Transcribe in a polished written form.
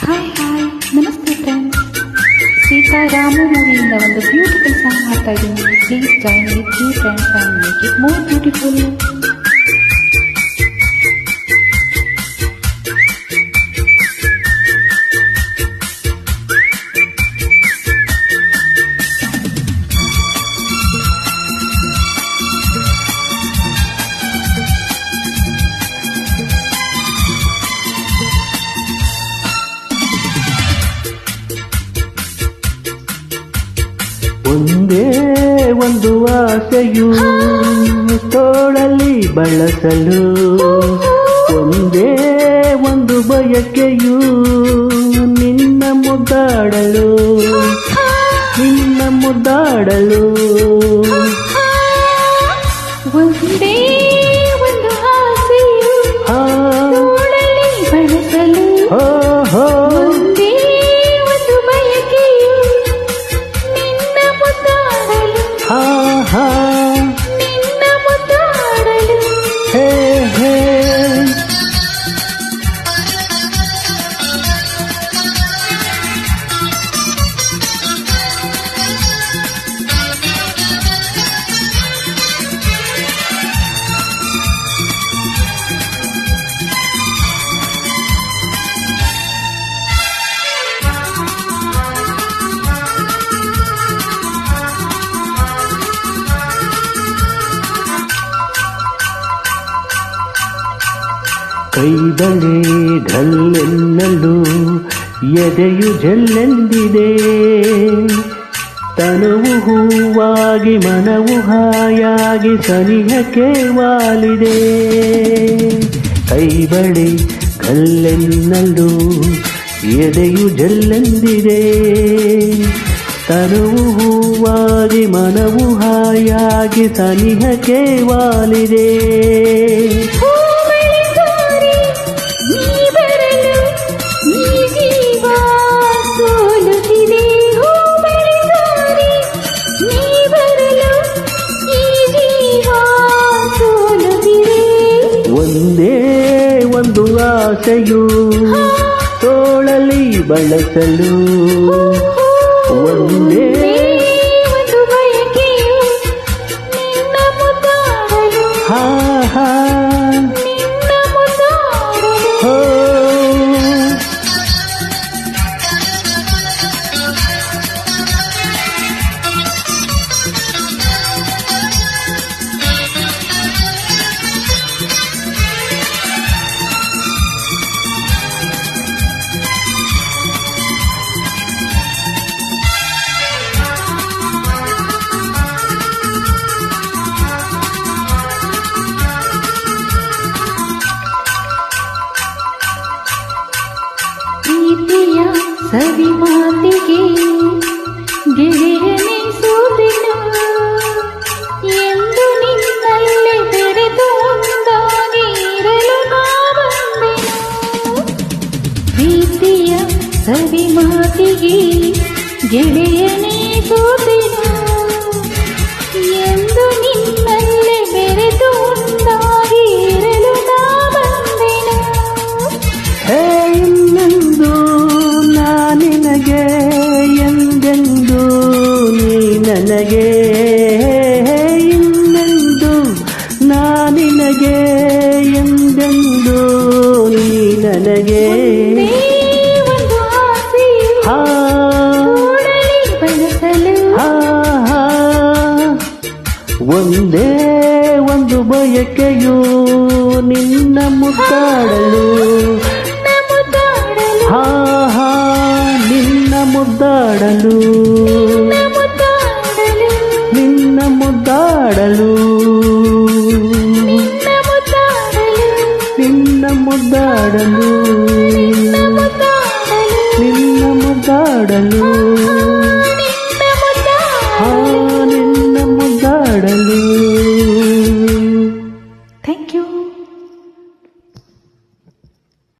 Hi ನಮಸ್ತೆ friends. Seetharama ಮೂವಿಯಿಂದ ಒಂದು beautiful song ಮಾಡ್ತಾ ಇದ್ದೀನಿ. Please join with you friends and make it more beautiful. ಒಂದೇ ಒಂದು ಆಸೆಯು ತೋಳಲಿ ಬಳಸಲು, ಒಂದೇ ಒಂದು ಬಯಕೆಯು ನಿನ್ನ ಮುದ್ದಾಡಲು, ನಿನ್ನ ಮುದ್ದಾಡಲು. ಒಂದೇ ಒಂದು ಆಸೆಯು ತೋಳಲಿ ಬಳಸಲು, ಒಂದೇ ಒಂದು ಬಯಕೆಯು ನಿನ್ನ ಮುದ್ದಾಡಲು, ನಿನ್ನ ಮುದ್ದಾಡಲು. ಹೇ ಹೇ ಕೈಬಳೆ ಢಲ್ಲೆನ್ನಲು ಎದೆಯು ಜಲ್ಲೆಂದಿದೆ, ತನುವು ಹೂವಾಗಿ ಮನವು ಹಾಯಾಗಿ ಸನಿಹಕ್ಕೆ ವಾಲಿದೆ. ಕೈಬಳೆ ಢಲ್ಲೆನ್ನಲು ಎದೆಯು ಜಲ್ಲೆಂದಿದೆ, ತನುವು ಹೂವಾಗಿ ಮನವು ಹಾಯಾಗಿ ಸನಿಹಕ್ಕೆ ವಾಲಿದೆ. ಒಂದೇ ಒಂದು ಆಸೆಯು ತೋಳಲಿ ಬಳಸಲು, ಒಂದೇ ಒಂದು ಬಯಕೆಯು ನಿನ್ನ ಮುದ್ದಾಡಲು, ನಿನ್ನ ಮುದ್ದಾಡಲು. ಪ್ರೀತಿಯ ಸವಿ ಮಾತಿಗೆ ಗೆಳೆಯನೇ ಸೋತೆನು ಎಂದು ನಿನ್ನಲ್ಲೇ ಬೆರೆತು ಒಂದಾಗಿ ಇರಲು ನಾ ಬಂದೆನು. ಪ್ರೀತಿಯ ಸವಿ ಮಾತಿಗೆ ಗೆಳೆಯನೇ ಸೋತೆನು ಎಂದು ನಿನ್ನಲ್ಲೇ ಬೆರೆತು ಒಂದಾಗಿ ಇರಲು ನಾ ಬಂದೆನು. ಇನ್ನೆಂದು ನಾನಿನಗೆ ಎಂದೆಂದು ನೀ ನನಗೆ, ಇನ್ನೆಂದು ನಾನಿನಗೆ ಎಂದೆಂದು ನೀ ನನಗೆ. ಒಂದು ಆಸೆಯು ತೋಳಲಿ ಬಳಸಲು, ಒಂದೇ ಒಂದು ಬಯಕೆಯು ನಿನ್ನ ಮುದ್ದಾಡಲು, ನಿನ್ನ ಮುದ್ದಾಡಲು, ನಿನ್ನ ಮುದ್ದಾಡಲು, ನಿನ್ನ ಮುದ್ದಾಡಲು, ನಿನ್ನ ಮುದ್ದಾಡಲು.